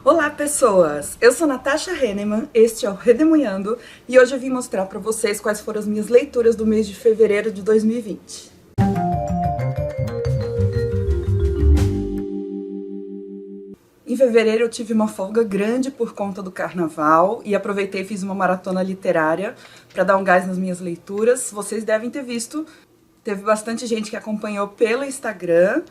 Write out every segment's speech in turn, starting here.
Olá pessoas, eu sou Natasha Henneman, este é o Redemunhando e hoje eu vim mostrar para vocês quais foram as minhas leituras do mês de fevereiro de 2020. Em fevereiro eu tive uma folga grande por conta do carnaval e aproveitei e fiz uma maratona literária para dar um gás nas minhas leituras. Vocês devem ter visto. Teve bastante gente que acompanhou pelo Instagram,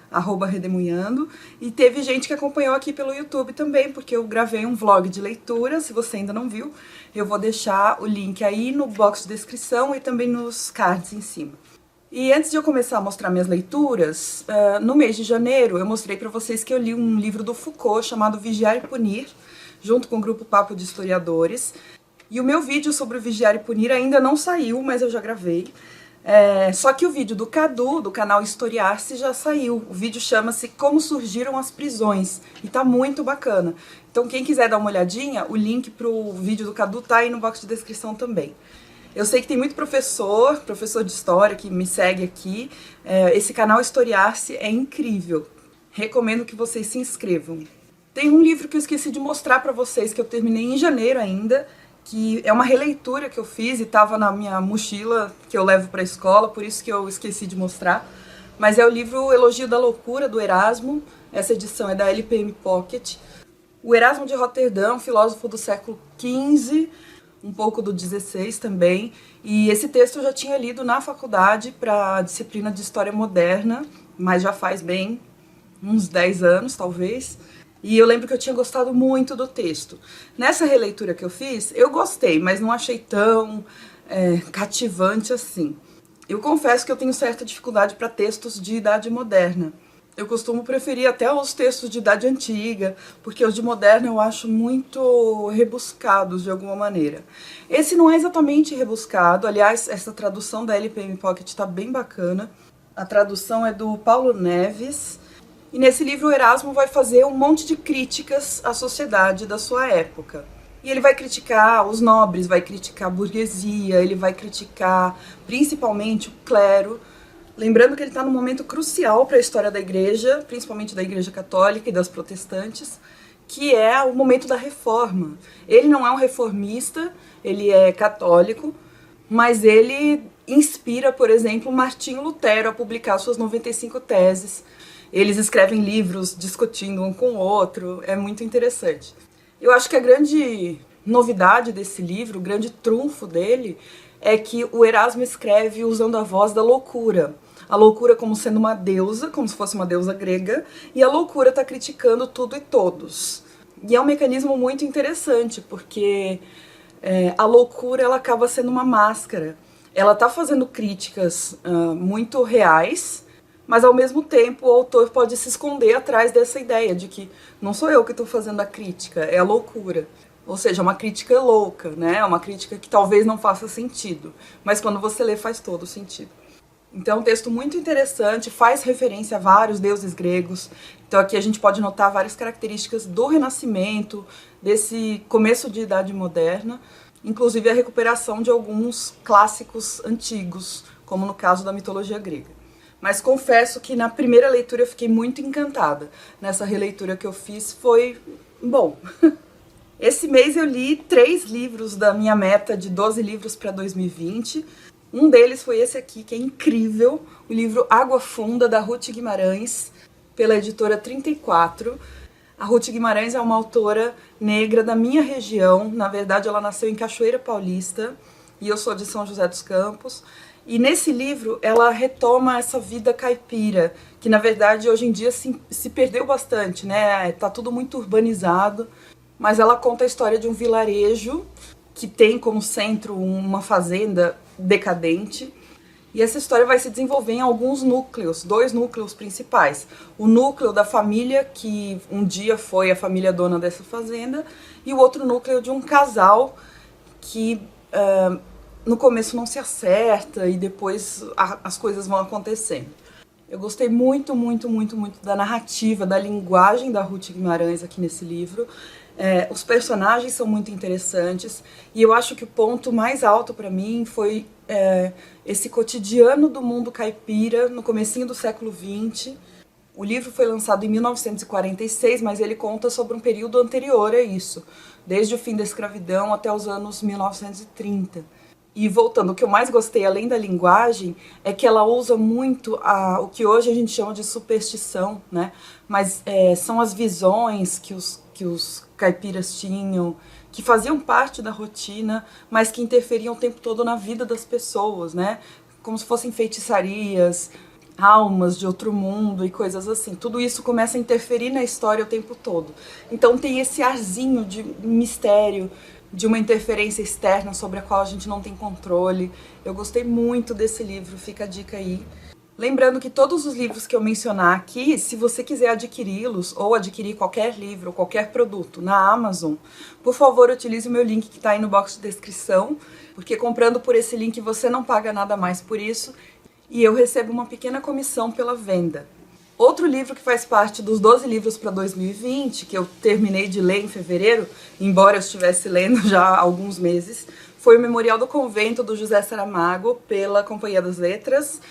@redemunhando, e teve gente que acompanhou aqui pelo YouTube também, porque eu gravei um vlog de leitura. Se você ainda não viu, eu vou deixar o link aí no box de descrição e também nos cards em cima. E antes de eu começar a mostrar minhas leituras, no mês de janeiro eu mostrei pra vocês que eu li um livro do Foucault chamado Vigiar e Punir, junto com o grupo Papo de Historiadores. E o meu vídeo sobre o Vigiar e Punir ainda não saiu, mas eu já gravei. Só que o vídeo do Cadu, do canal Historiar-se, já saiu. O vídeo chama-se Como Surgiram as Prisões e tá muito bacana. Então quem quiser dar uma olhadinha, o link pro vídeo do Cadu tá aí no box de descrição também. Eu sei que tem muito professor de história que me segue aqui. Esse canal Historiar-se é incrível. Recomendo que vocês se inscrevam. Tem um livro que eu esqueci de mostrar pra vocês, que eu terminei em janeiro ainda, que é uma releitura que eu fiz e estava na minha mochila que eu levo para a escola, por isso que eu esqueci de mostrar. Mas é o livro Elogio da Loucura, do Erasmo. Essa edição é da LPM Pocket. O Erasmo de Roterdã, filósofo do século XV, um pouco do XVI também. E esse texto eu já tinha lido na faculdade para a disciplina de História Moderna, mas já faz bem uns 10 anos, talvez. E eu lembro que eu tinha gostado muito do texto. Nessa releitura que eu fiz, eu gostei, mas não achei tão cativante assim. Eu confesso que eu tenho certa dificuldade para textos de idade moderna. Eu costumo preferir até os textos de idade antiga, porque os de moderna eu acho muito rebuscados de alguma maneira. Esse não é exatamente rebuscado, aliás, essa tradução da LPM Pocket está bem bacana. A tradução é do Paulo Neves. E nesse livro o Erasmo vai fazer um monte de críticas à sociedade da sua época. E ele vai criticar os nobres, vai criticar a burguesia, ele vai criticar principalmente o clero. Lembrando que ele está num momento crucial para a história da igreja, principalmente da igreja católica e das protestantes, que é o momento da reforma. Ele não é um reformista, ele é católico, mas ele inspira, por exemplo, Martinho Lutero a publicar suas 95 teses. Eles escrevem livros discutindo um com o outro, é muito interessante. Eu acho que a grande novidade desse livro, o grande trunfo dele, é que o Erasmo escreve usando a voz da loucura. A loucura como sendo uma deusa, como se fosse uma deusa grega, e a loucura está criticando tudo e todos. E é um mecanismo muito interessante, porque a loucura ela acaba sendo uma máscara. Ela está fazendo críticas muito reais, mas ao mesmo tempo o autor pode se esconder atrás dessa ideia de que não sou eu que estou fazendo a crítica, é a loucura. Ou seja, uma crítica louca, né? Uma crítica que talvez não faça sentido, mas quando você lê faz todo sentido. Então é um texto muito interessante, faz referência a vários deuses gregos. Então aqui a gente pode notar várias características do Renascimento, desse começo de Idade Moderna, inclusive a recuperação de alguns clássicos antigos, como no caso da mitologia grega. Mas confesso que na primeira leitura eu fiquei muito encantada. Nessa releitura que eu fiz foi bom. Esse mês eu li 3 livros da minha meta de 12 livros para 2020. Um deles foi esse aqui, que é incrível, o livro Água Funda, da Ruth Guimarães, pela editora 34. A Ruth Guimarães é uma autora negra da minha região. Na verdade, ela nasceu em Cachoeira Paulista e eu sou de São José dos Campos. E nesse livro ela retoma essa vida caipira, que na verdade hoje em dia se perdeu bastante, né? Tá tudo muito urbanizado, mas ela conta a história de um vilarejo que tem como centro uma fazenda decadente. E essa história vai se desenvolver em alguns núcleos, 2 núcleos principais. O núcleo da família, que um dia foi a família dona dessa fazenda, e o outro núcleo de um casal que no começo não se acerta e depois as coisas vão acontecendo. Eu gostei muito, muito, muito, muito da narrativa, da linguagem da Ruth Guimarães aqui nesse livro. Os personagens são muito interessantes e eu acho que o ponto mais alto para mim foi esse cotidiano do mundo caipira no comecinho do século XX, O livro foi lançado em 1946, mas ele conta sobre um período anterior a isso, desde o fim da escravidão até os anos 1930. E voltando, o que eu mais gostei, além da linguagem, é que ela usa muito o que hoje a gente chama de superstição, né? Mas são as visões que os caipiras tinham, que faziam parte da rotina, mas que interferiam o tempo todo na vida das pessoas, né? Como se fossem feitiçarias, almas de outro mundo e coisas assim. Tudo isso começa a interferir na história o tempo todo. Então tem esse arzinho de mistério, de uma interferência externa sobre a qual a gente não tem controle. Eu gostei muito desse livro, fica a dica aí. Lembrando que todos os livros que eu mencionar aqui, se você quiser adquiri-los ou adquirir qualquer livro ou qualquer produto na Amazon, por favor, utilize o meu link que está aí no box de descrição, porque comprando por esse link você não paga nada mais por isso e eu recebo uma pequena comissão pela venda. Outro livro que faz parte dos 12 livros para 2020, que eu terminei de ler em fevereiro, embora eu estivesse lendo já há alguns meses, foi o Memorial do Convento, do José Saramago, pela Companhia das Letras.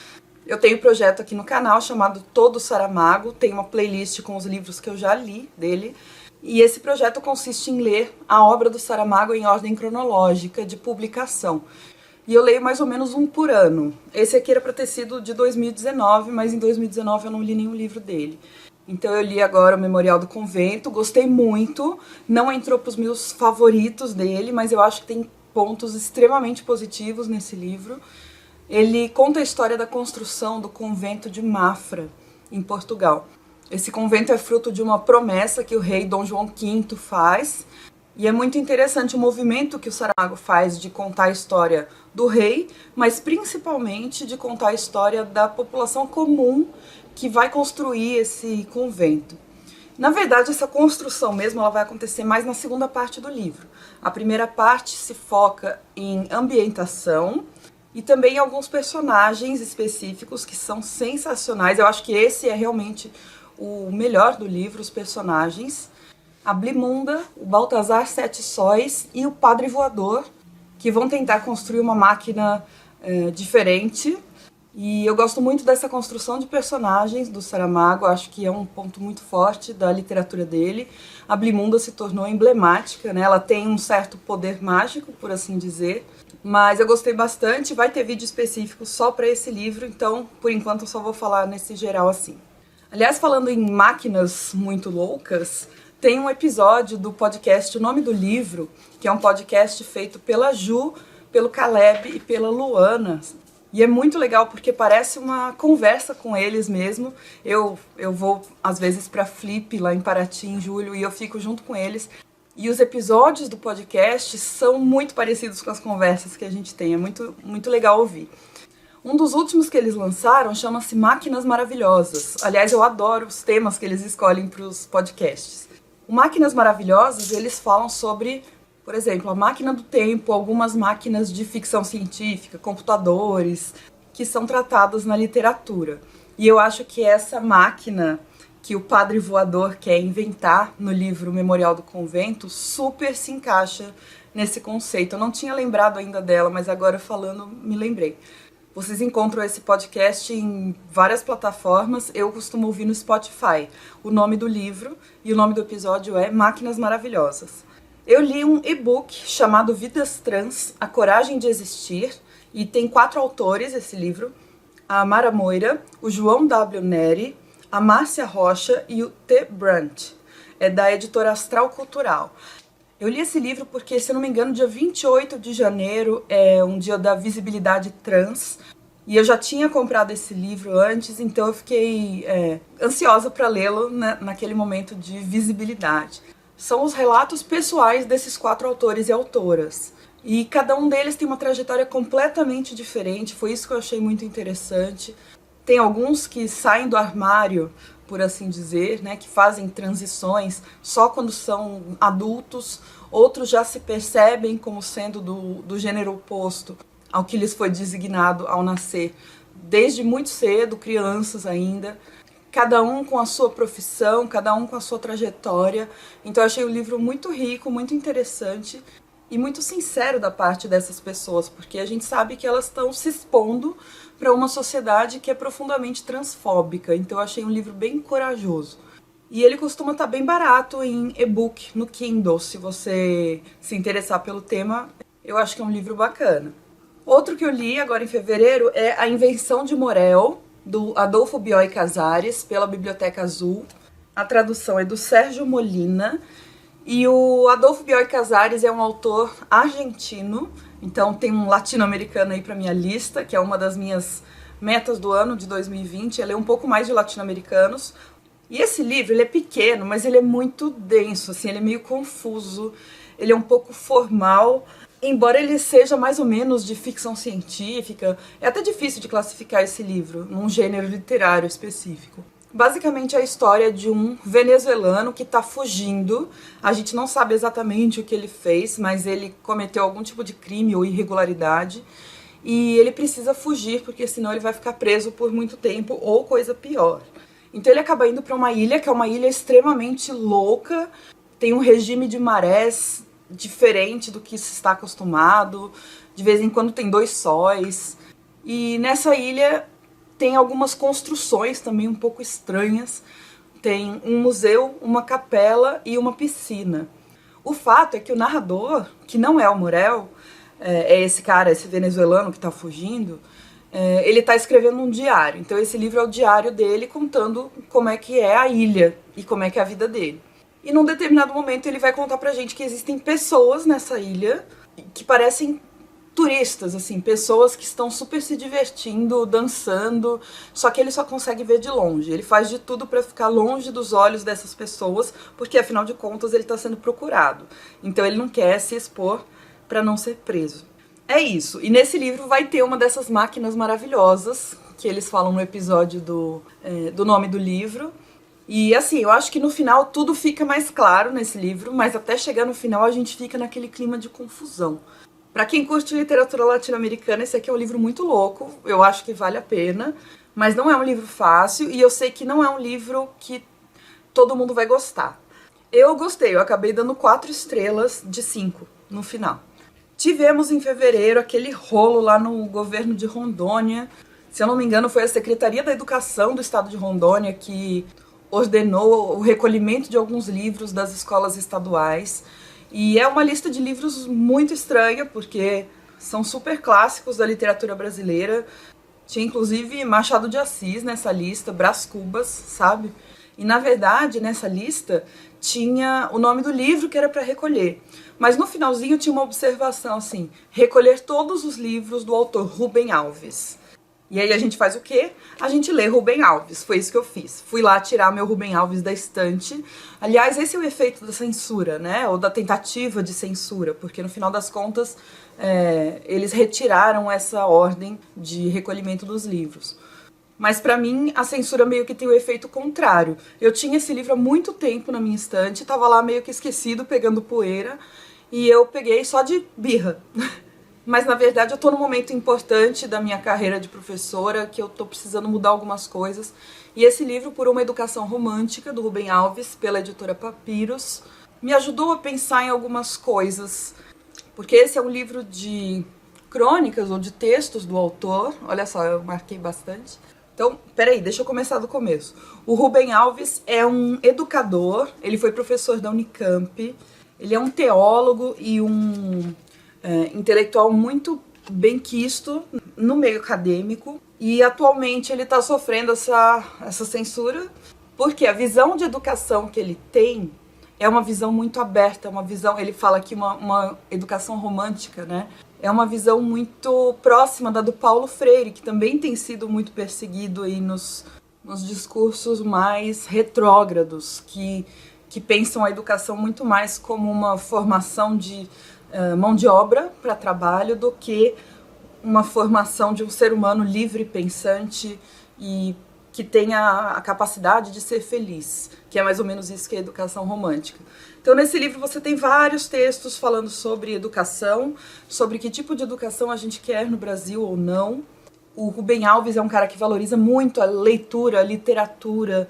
Eu tenho um projeto aqui no canal chamado Todo Saramago, tem uma playlist com os livros que eu já li dele, e esse projeto consiste em ler a obra do Saramago em ordem cronológica de publicação. E eu leio mais ou menos um por ano. Esse aqui era para ter sido de 2019, mas em 2019 eu não li nenhum livro dele. Então eu li agora o Memorial do Convento, gostei muito, não entrou para os meus favoritos dele, mas eu acho que tem pontos extremamente positivos nesse livro. Ele conta a história da construção do convento de Mafra, em Portugal. Esse convento é fruto de uma promessa que o rei Dom João V faz, e é muito interessante o movimento que o Saramago faz de contar a história do rei, mas principalmente de contar a história da população comum que vai construir esse convento. Na verdade, essa construção mesmo ela vai acontecer mais na segunda parte do livro. A primeira parte se foca em ambientação e também em alguns personagens específicos que são sensacionais. Eu acho que esse é realmente o melhor do livro, os personagens. A Blimunda, o Baltazar Sete Sóis e o Padre Voador, que vão tentar construir uma máquina diferente. E eu gosto muito dessa construção de personagens do Saramago, acho que é um ponto muito forte da literatura dele. A Blimunda se tornou emblemática, né? Ela tem um certo poder mágico, por assim dizer, mas eu gostei bastante. Vai ter vídeo específico só para esse livro, então por enquanto eu só vou falar nesse geral assim. Aliás, falando em máquinas muito loucas, tem um episódio do podcast O Nome do Livro, que é um podcast feito pela Ju, pelo Caleb e pela Luana. E é muito legal porque parece uma conversa com eles mesmo. Eu vou, às vezes, para Flip, lá em Paraty, em julho, e eu fico junto com eles. E os episódios do podcast são muito parecidos com as conversas que a gente tem. É muito, muito legal ouvir. Um dos últimos que eles lançaram chama-se Máquinas Maravilhosas. Aliás, eu adoro os temas que eles escolhem para os podcasts. O Máquinas Maravilhosas, eles falam sobre, por exemplo, a máquina do tempo, algumas máquinas de ficção científica, computadores, que são tratadas na literatura. E eu acho que essa máquina que o Padre Voador quer inventar no livro Memorial do Convento super se encaixa nesse conceito. Eu não tinha lembrado ainda dela, mas agora falando me lembrei. Vocês encontram esse podcast em várias plataformas. Eu costumo ouvir no Spotify. O nome do livro e o nome do episódio é Máquinas Maravilhosas. Eu li um e-book chamado Vidas Trans, A Coragem de Existir, e tem 4 autores esse livro, a Mara Moira, o João W. Neri, a Márcia Rocha e o T. Brandt. É da editora Astral Cultural. Eu li esse livro porque, se eu não me engano, dia 28 de janeiro é um dia da visibilidade trans. E eu já tinha comprado esse livro antes, então eu fiquei ansiosa para lê-lo naquele momento de visibilidade. São os relatos pessoais desses 4 autores e autoras. E cada um deles tem uma trajetória completamente diferente, foi isso que eu achei muito interessante. Tem alguns que saem do armário, por assim dizer, né, que fazem transições só quando são adultos, outros já se percebem como sendo do gênero oposto ao que lhes foi designado ao nascer, desde muito cedo, crianças ainda, cada um com a sua profissão, cada um com a sua trajetória. Então eu achei o livro muito rico, muito interessante, e muito sincero da parte dessas pessoas, porque a gente sabe que elas estão se expondo para uma sociedade que é profundamente transfóbica. Então eu achei um livro bem corajoso. E ele costuma estar bem barato em e-book, no Kindle, se você se interessar pelo tema. Eu acho que é um livro bacana. Outro que eu li agora em fevereiro é A Invenção de Morel, do Adolfo Bioy Casares, pela Biblioteca Azul. A tradução é do Sérgio Molina. E o Adolfo Bioy Casares é um autor argentino, então tem um latino-americano aí pra minha lista, que é uma das minhas metas do ano de 2020, é ler um pouco mais de latino-americanos. E esse livro, ele é pequeno, mas ele é muito denso, assim, ele é meio confuso, ele é um pouco formal, embora ele seja mais ou menos de ficção científica. É até difícil de classificar esse livro num gênero literário específico. Basicamente é a história de um venezuelano que está fugindo. A gente não sabe exatamente o que ele fez, mas ele cometeu algum tipo de crime ou irregularidade. E ele precisa fugir, porque senão ele vai ficar preso por muito tempo ou coisa pior. Então ele acaba indo para uma ilha, que é uma ilha extremamente louca. Tem um regime de marés diferente do que se está acostumado. De vez em quando tem 2 sóis. E nessa ilha tem algumas construções também um pouco estranhas. Tem um museu, uma capela e uma piscina. O fato é que o narrador, que não é o Morel, é esse cara, esse venezuelano que está fugindo, ele está escrevendo um diário. Então esse livro é o diário dele contando como é que é a ilha e como é que é a vida dele. E num determinado momento ele vai contar pra gente que existem pessoas nessa ilha que parecem turistas, assim, pessoas que estão super se divertindo, dançando, só que ele só consegue ver de longe. Ele faz de tudo para ficar longe dos olhos dessas pessoas, porque afinal de contas ele está sendo procurado. Então ele não quer se expor para não ser preso. É isso. E nesse livro vai ter uma dessas máquinas maravilhosas que eles falam no episódio do nome do livro. E assim, eu acho que no final tudo fica mais claro nesse livro, mas até chegar no final a gente fica naquele clima de confusão. Pra quem curte literatura latino-americana, esse aqui é um livro muito louco, eu acho que vale a pena, mas não é um livro fácil e eu sei que não é um livro que todo mundo vai gostar. Eu gostei, eu acabei dando 4 estrelas de 5 no final. Tivemos em fevereiro aquele rolo lá no governo de Rondônia. Se eu não me engano, foi a Secretaria da Educação do estado de Rondônia que ordenou o recolhimento de alguns livros das escolas estaduais. E é uma lista de livros muito estranha, porque são super clássicos da literatura brasileira. Tinha inclusive Machado de Assis nessa lista, Brás Cubas, sabe? E na verdade, nessa lista, tinha o nome do livro que era para recolher. Mas no finalzinho tinha uma observação assim: recolher todos os livros do autor Rubem Alves. E aí a gente faz o quê? A gente lê Rubem Alves, foi isso que eu fiz. Fui lá tirar meu Rubem Alves da estante. Aliás, esse é o efeito da censura, né? Ou da tentativa de censura, porque no final das contas eles retiraram essa ordem de recolhimento dos livros. Mas pra mim a censura meio que tem o efeito contrário. Eu tinha esse livro há muito tempo na minha estante, tava lá meio que esquecido, pegando poeira, e eu peguei só de birra. Mas na verdade eu tô num momento importante da minha carreira de professora, que eu tô precisando mudar algumas coisas. E esse livro, Por uma Educação Romântica, do Rubem Alves, pela editora Papiros, me ajudou a pensar em algumas coisas. Porque esse é um livro de crônicas ou de textos do autor. Olha só, eu marquei bastante. Então, peraí, deixa eu começar do começo. O Rubem Alves é um educador, ele foi professor da Unicamp, ele é um teólogo e um intelectual muito benquisto no meio acadêmico, e atualmente ele está sofrendo essa censura porque a visão de educação que ele tem é uma visão muito aberta, uma visão, ele fala aqui uma educação romântica, né? É uma visão muito próxima da do Paulo Freire, que também tem sido muito perseguido aí nos discursos mais retrógrados, que pensam a educação muito mais como uma formação de mão de obra para trabalho do que uma formação de um ser humano livre, pensante e que tenha a capacidade de ser feliz, que é mais ou menos isso que é a educação romântica. Então nesse livro você tem vários textos falando sobre educação, sobre que tipo de educação a gente quer no Brasil ou não. O Rubem Alves é um cara que valoriza muito a leitura, a literatura,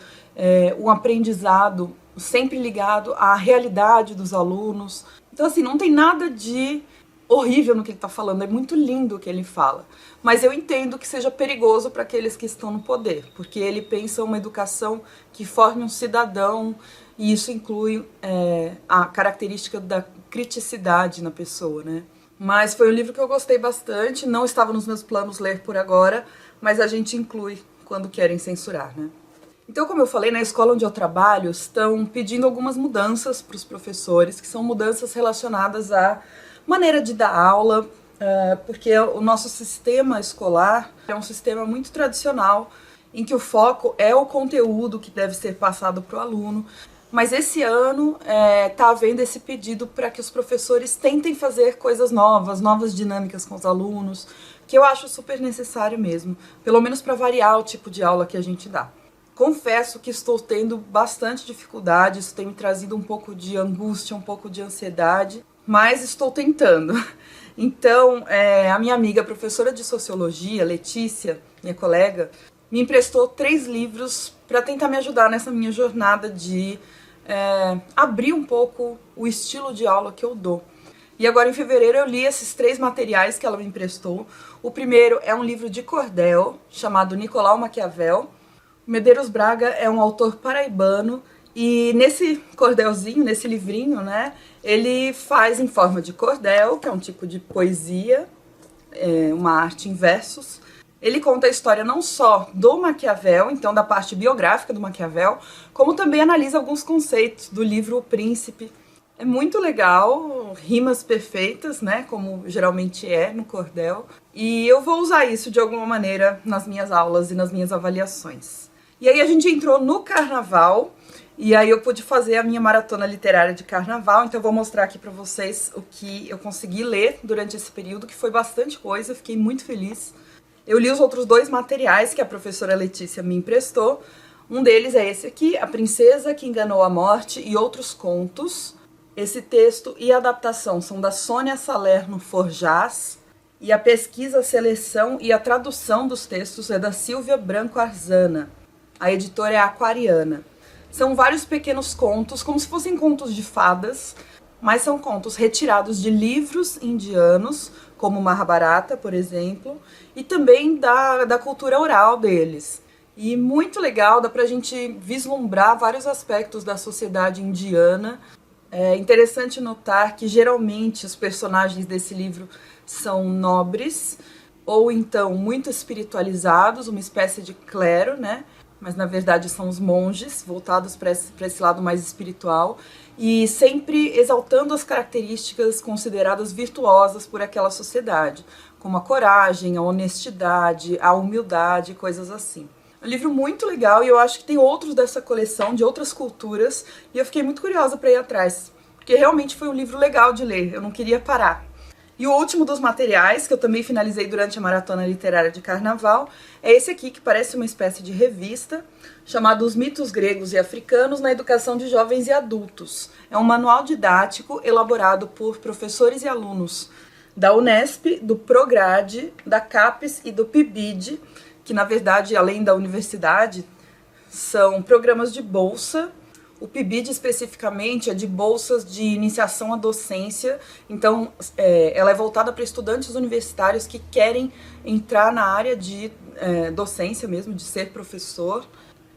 o aprendizado. sempre ligado à realidade dos alunos. Então, assim, não tem nada de horrível no que ele está falando, é muito lindo o que ele fala. Mas eu entendo que seja perigoso para aqueles que estão no poder, porque ele pensa uma educação que forme um cidadão, e isso inclui a característica da criticidade na pessoa, né? Mas foi um livro que eu gostei bastante, não estava nos meus planos ler por agora, mas a gente inclui quando querem censurar, né? Então, como eu falei, na escola onde eu trabalho, estão pedindo algumas mudanças para os professores, que são mudanças relacionadas à maneira de dar aula, porque o nosso sistema escolar é um sistema muito tradicional, em que o foco é o conteúdo que deve ser passado para o aluno. Mas esse ano está havendo esse pedido para que os professores tentem fazer coisas novas, novas dinâmicas com os alunos, que eu acho super necessário mesmo, pelo menos para variar o tipo de aula que a gente dá. Confesso que estou tendo bastante dificuldade, isso tem me trazido um pouco de angústia, um pouco de ansiedade, mas estou tentando. Então, a minha amiga, professora de Sociologia, Letícia, minha colega, me emprestou 3 livros para tentar me ajudar nessa minha jornada de abrir um pouco o estilo de aula que eu dou. E agora, em fevereiro, eu li esses 3 materiais que ela me emprestou. O primeiro é um livro de cordel, chamado Nicolau Maquiavel. Medeiros Braga é um autor paraibano e nesse cordelzinho, nesse livrinho, né, ele faz em forma de cordel, que é um tipo de poesia, uma arte em versos. Ele conta a história não só do Maquiavel, então da parte biográfica do Maquiavel, como também analisa alguns conceitos do livro O Príncipe. É muito legal, rimas perfeitas, né, como geralmente é no cordel. E eu vou usar isso de alguma maneira nas minhas aulas e nas minhas avaliações. E aí a gente entrou no carnaval, e aí eu pude fazer a minha maratona literária de carnaval, então eu vou mostrar aqui pra vocês o que eu consegui ler durante esse período, que foi bastante coisa, fiquei muito feliz. Eu li os outros 2 materiais que a professora Letícia me emprestou. Um deles é esse aqui, A Princesa que Enganou a Morte e Outros Contos. Esse texto e adaptação são da Sônia Salerno Forjás, e a pesquisa, a seleção e a tradução dos textos é da Silvia Branco Arzana. A editora é Aquariana. São vários pequenos contos, como se fossem contos de fadas, mas são contos retirados de livros indianos, como Mahabharata, por exemplo, e também da cultura oral deles. E muito legal, dá pra gente vislumbrar vários aspectos da sociedade indiana. É interessante notar que geralmente os personagens desse livro são nobres, ou então muito espiritualizados, uma espécie de clero, né? Mas na verdade são os monges, voltados para esse lado mais espiritual, e sempre exaltando as características consideradas virtuosas por aquela sociedade, como a coragem, a honestidade, a humildade, coisas assim. É um livro muito legal e eu acho que tem outros dessa coleção, de outras culturas, e eu fiquei muito curiosa para ir atrás, porque realmente foi um livro legal de ler, eu não queria parar. E o último dos materiais, que eu também finalizei durante a maratona literária de carnaval, é esse aqui, que parece uma espécie de revista, chamado Os Mitos Gregos e Africanos na Educação de Jovens e Adultos. É um manual didático elaborado por professores e alunos da Unesp, do Prograde, da CAPES e do PIBID, que na verdade, além da universidade, são programas de bolsa. O PIBID especificamente é de bolsas de iniciação à docência, então ela é voltada para estudantes universitários que querem entrar na área de docência mesmo, de ser professor.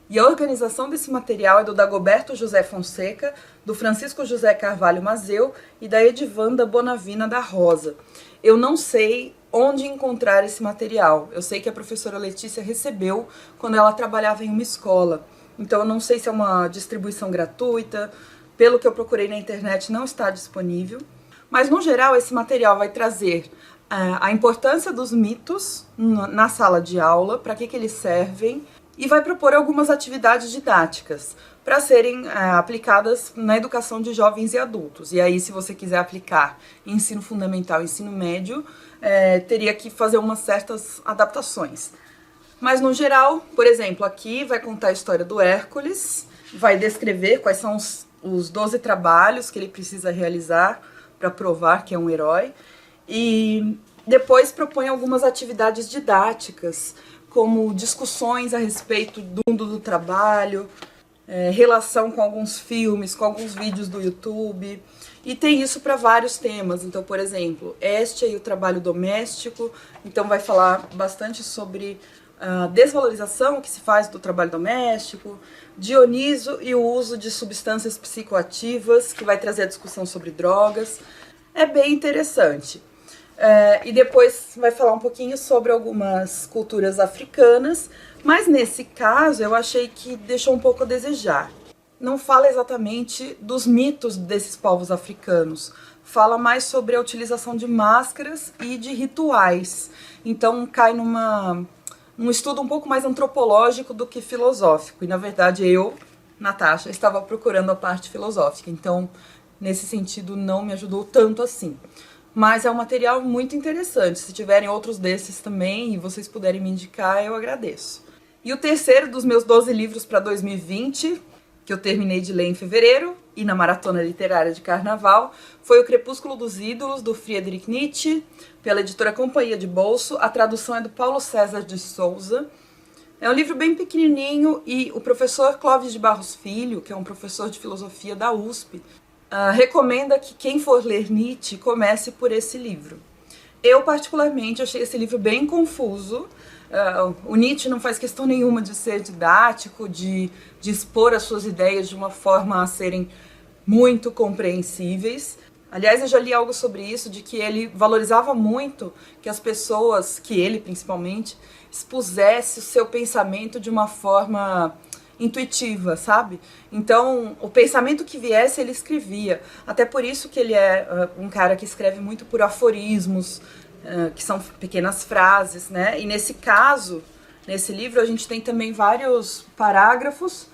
E a organização desse material é do Dagoberto José Fonseca, do Francisco José Carvalho Mazeu e da Edivanda Bonavina da Rosa. Eu não sei onde encontrar esse material, eu sei que a professora Letícia recebeu quando ela trabalhava em uma escola. Então eu não sei se é uma distribuição gratuita, pelo que eu procurei na internet não está disponível. Mas no geral esse material vai trazer a importância dos mitos na sala de aula, para que eles servem, e vai propor algumas atividades didáticas para serem aplicadas na educação de jovens e adultos. E aí, se você quiser aplicar ensino fundamental e ensino médio, teria que fazer umas certas adaptações. Mas no geral, por exemplo, aqui vai contar a história do Hércules, vai descrever quais são os 12 trabalhos que ele precisa realizar para provar que é um herói, e depois propõe algumas atividades didáticas, como discussões a respeito do mundo do trabalho, relação com alguns filmes, com alguns vídeos do YouTube. E tem isso para vários temas. Então, por exemplo, Hestia e o trabalho doméstico. Então vai falar bastante sobre a desvalorização que se faz do trabalho doméstico. Dioniso e o uso de substâncias psicoativas, que vai trazer a discussão sobre drogas. É bem interessante. E depois vai falar um pouquinho sobre algumas culturas africanas, mas nesse caso eu achei que deixou um pouco a desejar. Não fala exatamente dos mitos desses povos africanos, fala mais sobre a utilização de máscaras e de rituais. Então cai num estudo um pouco mais antropológico do que filosófico. E na verdade eu, Natasha, estava procurando a parte filosófica, então nesse sentido não me ajudou tanto assim. Mas é um material muito interessante. Se tiverem outros desses também e vocês puderem me indicar, eu agradeço. E o terceiro dos meus 12 livros para 2020, que eu terminei de ler em fevereiro e na Maratona Literária de Carnaval, foi O Crepúsculo dos Ídolos, do Friedrich Nietzsche, pela editora Companhia de Bolso. A tradução é do Paulo César de Souza. É um livro bem pequenininho e o professor Clóvis de Barros Filho, que é um professor de filosofia da USP, recomenda que quem for ler Nietzsche comece por esse livro. Eu, particularmente, achei esse livro bem confuso. O Nietzsche não faz questão nenhuma de ser didático, de expor as suas ideias de uma forma a serem muito compreensíveis. Aliás, eu já li algo sobre isso, de que ele valorizava muito que as pessoas, que ele principalmente, expusesse o seu pensamento de uma forma intuitiva, sabe? Então, o pensamento que viesse, ele escrevia. Até por isso que ele é um cara que escreve muito por aforismos, que são pequenas frases, né? E nesse caso, nesse livro, a gente tem também vários parágrafos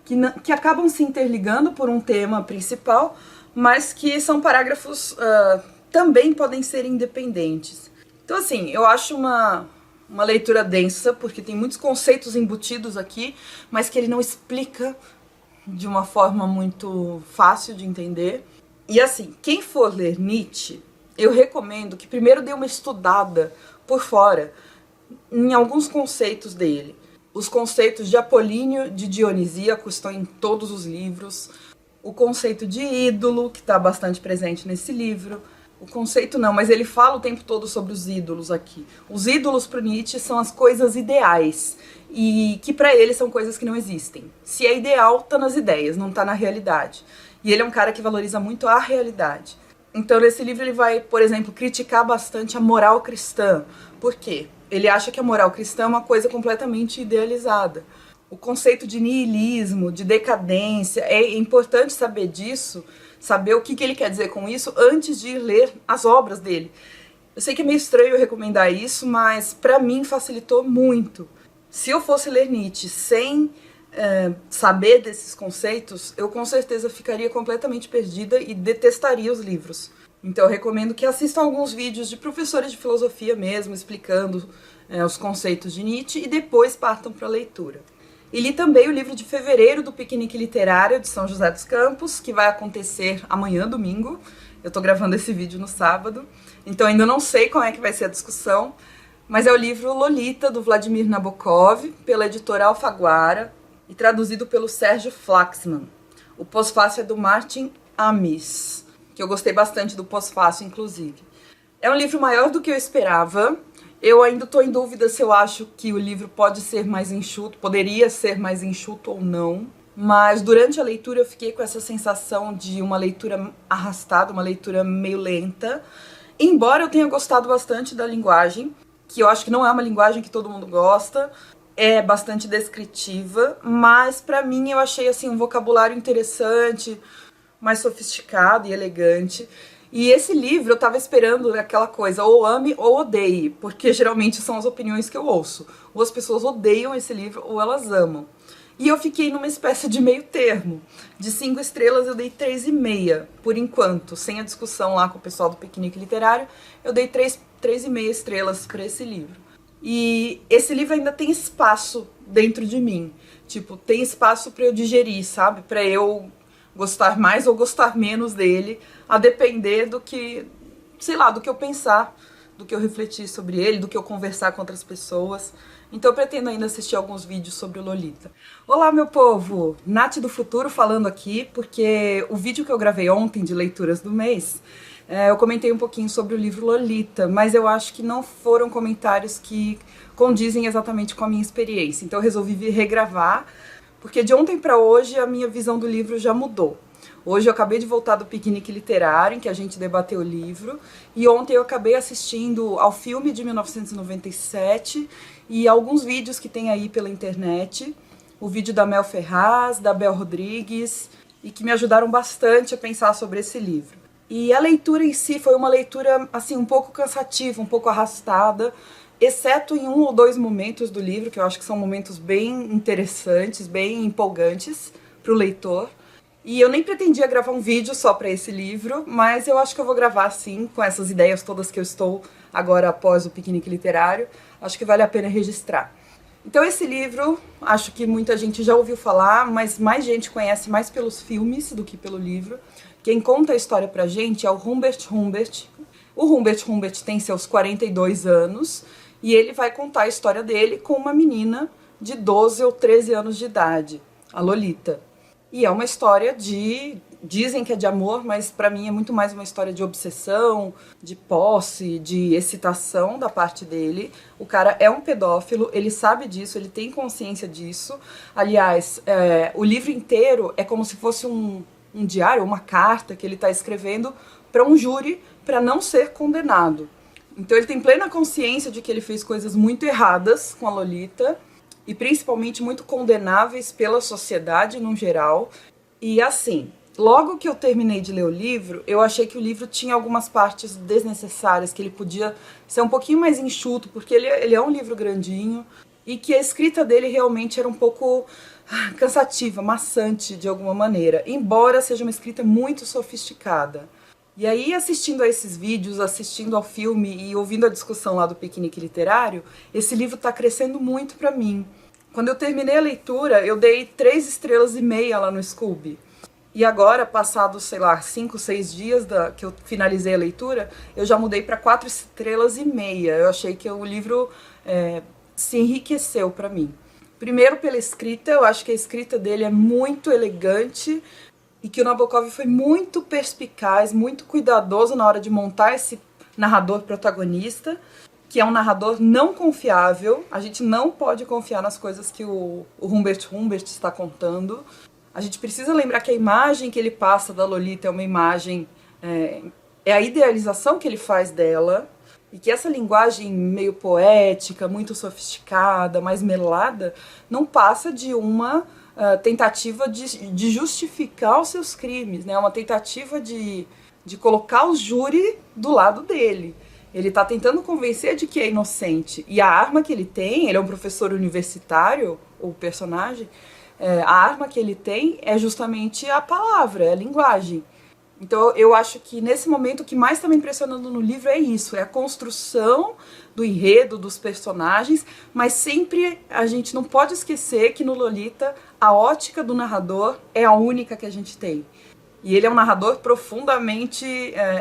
que acabam se interligando por um tema principal, mas que são parágrafos também podem ser independentes. Então, assim, eu acho uma leitura densa, porque tem muitos conceitos embutidos aqui, mas que ele não explica de uma forma muito fácil de entender. E assim, quem for ler Nietzsche, eu recomendo que primeiro dê uma estudada por fora em alguns conceitos dele. Os conceitos de Apolíneo, de Dionisíaco, estão em todos os livros. O conceito de ídolo, que está bastante presente nesse livro. O conceito não, mas ele fala o tempo todo sobre os ídolos aqui. Os ídolos para Nietzsche são as coisas ideais, e que para ele são coisas que não existem. Se é ideal, tá nas ideias, não tá na realidade. E ele é um cara que valoriza muito a realidade. Então nesse livro ele vai, por exemplo, criticar bastante a moral cristã. Por quê? Ele acha que a moral cristã é uma coisa completamente idealizada. O conceito de niilismo, de decadência, é importante saber disso, saber o que ele quer dizer com isso antes de ir ler as obras dele. Eu sei que é meio estranho eu recomendar isso, mas para mim facilitou muito. Se eu fosse ler Nietzsche sem saber desses conceitos, eu com certeza ficaria completamente perdida e detestaria os livros. Então eu recomendo que assistam alguns vídeos de professores de filosofia mesmo, explicando os conceitos de Nietzsche, e depois partam para a leitura. E li também o livro de fevereiro do Piquenique Literário de São José dos Campos, que vai acontecer amanhã, domingo. Eu tô gravando esse vídeo no sábado, então ainda não sei qual é que vai ser a discussão, mas é o livro Lolita, do Vladimir Nabokov, pela editora Alfaguara, e traduzido pelo Sérgio Flaxman. O pós-fácio é do Martin Amis, que eu gostei bastante do pós-fácio, inclusive. É um livro maior do que eu esperava. Eu ainda estou em dúvida se eu acho que o livro pode ser mais enxuto, poderia ser mais enxuto ou não. Mas durante a leitura eu fiquei com essa sensação de uma leitura arrastada, uma leitura meio lenta. Embora eu tenha gostado bastante da linguagem, que eu acho que não é uma linguagem que todo mundo gosta, é bastante descritiva, mas pra mim eu achei assim um vocabulário interessante, mais sofisticado e elegante. E esse livro eu tava esperando aquela coisa, ou ame ou odeie, porque geralmente são as opiniões que eu ouço. Ou as pessoas odeiam esse livro ou elas amam. E eu fiquei numa espécie de meio termo. De 5 estrelas eu dei 3,5, por enquanto. Sem a discussão lá com o pessoal do Piquenique Literário, eu dei 3,5 estrelas para esse livro. E esse livro ainda tem espaço dentro de mim. Tipo, tem espaço para eu digerir, sabe? Para eu gostar mais ou gostar menos dele, a depender do que, sei lá, do que eu pensar do que eu refletir sobre ele, do que eu conversar com outras pessoas. Então eu pretendo ainda assistir alguns vídeos sobre o Lolita. Olá, meu povo! Nath do Futuro falando aqui, porque o vídeo que eu gravei ontem de leituras do mês, eu comentei um pouquinho sobre o livro Lolita, mas eu acho que não foram comentários que condizem exatamente com a minha experiência. Então eu resolvi regravar, porque de ontem para hoje a minha visão do livro já mudou. Hoje eu acabei de voltar do piquenique literário, em que a gente debateu o livro, e ontem eu acabei assistindo ao filme de 1997 e alguns vídeos que tem aí pela internet, o vídeo da Mel Ferraz, da Bel Rodrigues, e que me ajudaram bastante a pensar sobre esse livro. E a leitura em si foi uma leitura assim um pouco cansativa, um pouco arrastada, exceto em um ou dois momentos do livro, que eu acho que são momentos bem interessantes, bem empolgantes para o leitor. E eu nem pretendia gravar um vídeo só para esse livro, mas eu acho que eu vou gravar sim, com essas ideias todas que eu estou agora após o piquenique literário. Acho que vale a pena registrar. Então esse livro, acho que muita gente já ouviu falar, mas mais gente conhece mais pelos filmes do que pelo livro. Quem conta a história pra gente é o Humbert Humbert. O Humbert Humbert tem seus 42 anos e ele vai contar a história dele com uma menina de 12 ou 13 anos de idade, a Lolita. E é uma história dizem que é de amor, mas pra mim é muito mais uma história de obsessão, de posse, de excitação da parte dele. O cara é um pedófilo, ele sabe disso, ele tem consciência disso. Aliás, o livro inteiro é como se fosse um diário, uma carta que ele está escrevendo para um júri para não ser condenado. Então ele tem plena consciência de que ele fez coisas muito erradas com a Lolita, e principalmente muito condenáveis pela sociedade no geral. E assim, logo que eu terminei de ler o livro, eu achei que o livro tinha algumas partes desnecessárias, que ele podia ser um pouquinho mais enxuto, porque ele é um livro grandinho, e que a escrita dele realmente era um pouco cansativa, maçante de alguma maneira, embora seja uma escrita muito sofisticada. E aí, assistindo a esses vídeos, assistindo ao filme e ouvindo a discussão lá do piquenique literário, esse livro está crescendo muito para mim. Quando eu terminei a leitura, eu dei 3,5 estrelas lá no Scooby. E agora, passados, sei lá, 5, 6 dias que eu finalizei a leitura, eu já mudei para 4,5 estrelas. Eu achei que o livro se enriqueceu para mim. Primeiro pela escrita, eu acho que a escrita dele é muito elegante, e que o Nabokov foi muito perspicaz, muito cuidadoso na hora de montar esse narrador protagonista, que é um narrador não confiável. A gente não pode confiar nas coisas que o Humbert Humbert está contando. A gente precisa lembrar que a imagem que ele passa da Lolita é uma imagem... é a idealização que ele faz dela, e que essa linguagem meio poética, muito sofisticada, mais melada, não passa de uma... tentativa de justificar os seus crimes, né? Uma tentativa de colocar o júri do lado dele. Ele está tentando convencer de que é inocente. E a arma que ele tem, ele é um professor universitário, o personagem, a arma que ele tem é justamente a palavra, é a linguagem. Então eu acho que nesse momento o que mais está me impressionando no livro é isso, é a construção do enredo, dos personagens, mas sempre a gente não pode esquecer que no Lolita a ótica do narrador é a única que a gente tem. E ele é um narrador profundamente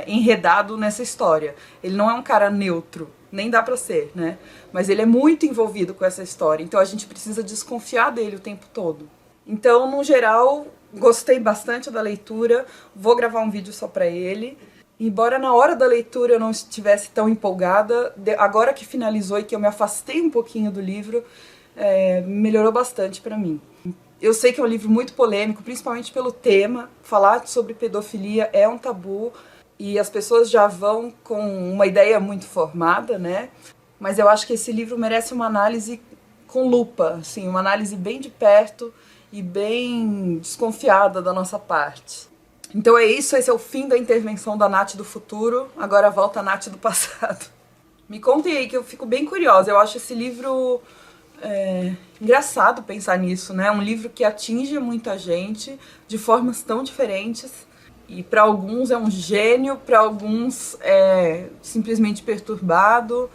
enredado nessa história. Ele não é um cara neutro, nem dá pra ser, né? Mas ele é muito envolvido com essa história, então a gente precisa desconfiar dele o tempo todo. Então, no geral, gostei bastante da leitura, vou gravar um vídeo só pra ele. Embora na hora da leitura eu não estivesse tão empolgada, agora que finalizou e que eu me afastei um pouquinho do livro, melhorou bastante pra mim. Eu sei que é um livro muito polêmico, principalmente pelo tema. Falar sobre pedofilia é um tabu e as pessoas já vão com uma ideia muito formada, né? Mas eu acho que esse livro merece uma análise com lupa, assim, uma análise bem de perto e bem desconfiada da nossa parte. Então é isso, esse é o fim da intervenção da Nath do futuro, agora volta a Nath do passado. Me contem aí, que eu fico bem curiosa, eu acho esse livro engraçado pensar nisso, né? Um livro que atinge muita gente de formas tão diferentes, e para alguns é um gênio, para alguns é simplesmente perturbado,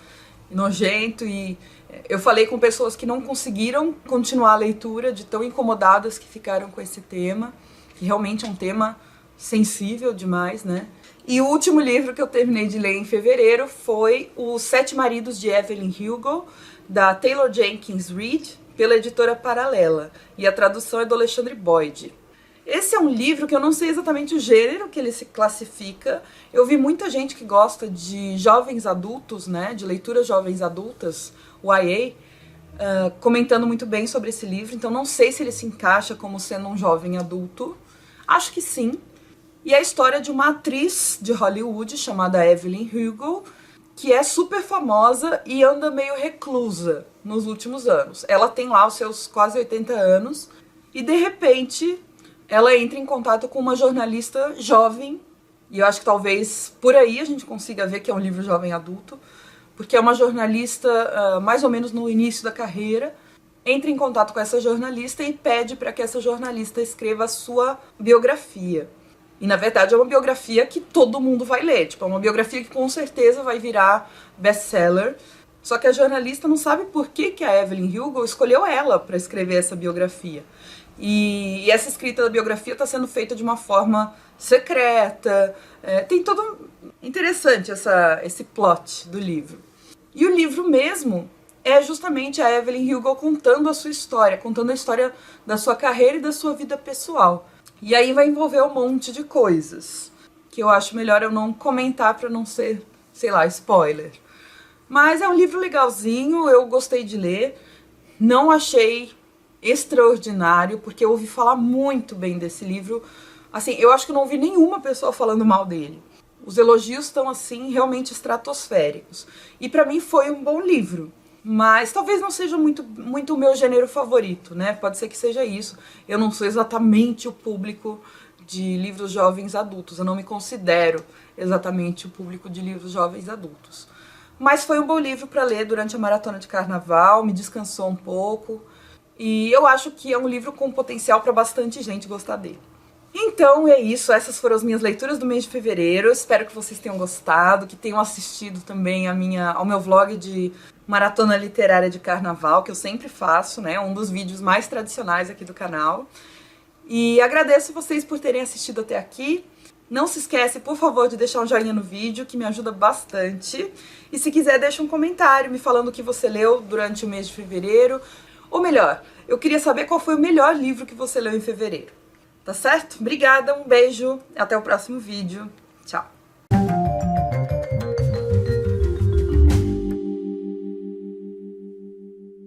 nojento, e eu falei com pessoas que não conseguiram continuar a leitura de tão incomodadas que ficaram com esse tema, que realmente é um tema sensível demais, né? E o último livro que eu terminei de ler em fevereiro foi Os Sete Maridos de Evelyn Hugo, da Taylor Jenkins Reid, pela editora Paralela. E a tradução é do Alexandre Boyd. Esse é um livro que eu não sei exatamente o gênero que ele se classifica. Eu vi muita gente que gosta de jovens adultos, né, de leituras jovens adultas, YA, comentando muito bem sobre esse livro. Então não sei se ele se encaixa como sendo um jovem adulto. Acho que sim. E é a história de uma atriz de Hollywood chamada Evelyn Hugo, que é super famosa e anda meio reclusa nos últimos anos. Ela tem lá os seus quase 80 anos e de repente ela entra em contato com uma jornalista jovem, e eu acho que talvez por aí a gente consiga ver que é um livro jovem adulto, porque é uma jornalista mais ou menos no início da carreira, entra em contato com essa jornalista e pede para que essa jornalista escreva a sua biografia. E na verdade é uma biografia que todo mundo vai ler, tipo, é uma biografia que com certeza vai virar best-seller. Só que a jornalista não sabe por que a Evelyn Hugo escolheu ela para escrever essa biografia. E essa escrita da biografia está sendo feita de uma forma secreta. Tem todo interessante esse plot do livro. E o livro mesmo é justamente a Evelyn Hugo contando a sua história, contando a história da sua carreira e da sua vida pessoal. E aí vai envolver um monte de coisas que eu acho melhor eu não comentar para não ser, sei lá, spoiler. Mas é um livro legalzinho, eu gostei de ler. Não achei extraordinário, porque eu ouvi falar muito bem desse livro. Assim, eu acho que não ouvi nenhuma pessoa falando mal dele. Os elogios estão, assim, realmente estratosféricos. E pra mim foi um bom livro. Mas talvez não seja muito o meu gênero favorito, né? Pode ser que seja isso. Eu não sou exatamente o público de livros jovens adultos. Eu não me considero exatamente o público de livros jovens adultos. Mas foi um bom livro para ler durante a maratona de carnaval, me descansou um pouco. E eu acho que é um livro com potencial para bastante gente gostar dele. Então é isso, essas foram as minhas leituras do mês de fevereiro. Espero que vocês tenham gostado, que tenham assistido também ao meu vlog de maratona literária de carnaval, que eu sempre faço, né? Um dos vídeos mais tradicionais aqui do canal. E agradeço vocês por terem assistido até aqui. Não se esquece, por favor, de deixar um joinha no vídeo, que me ajuda bastante. E se quiser, deixa um comentário me falando o que você leu durante o mês de fevereiro. Ou melhor, eu queria saber qual foi o melhor livro que você leu em fevereiro. Tá certo? Obrigada, um beijo, até o próximo vídeo. Tchau!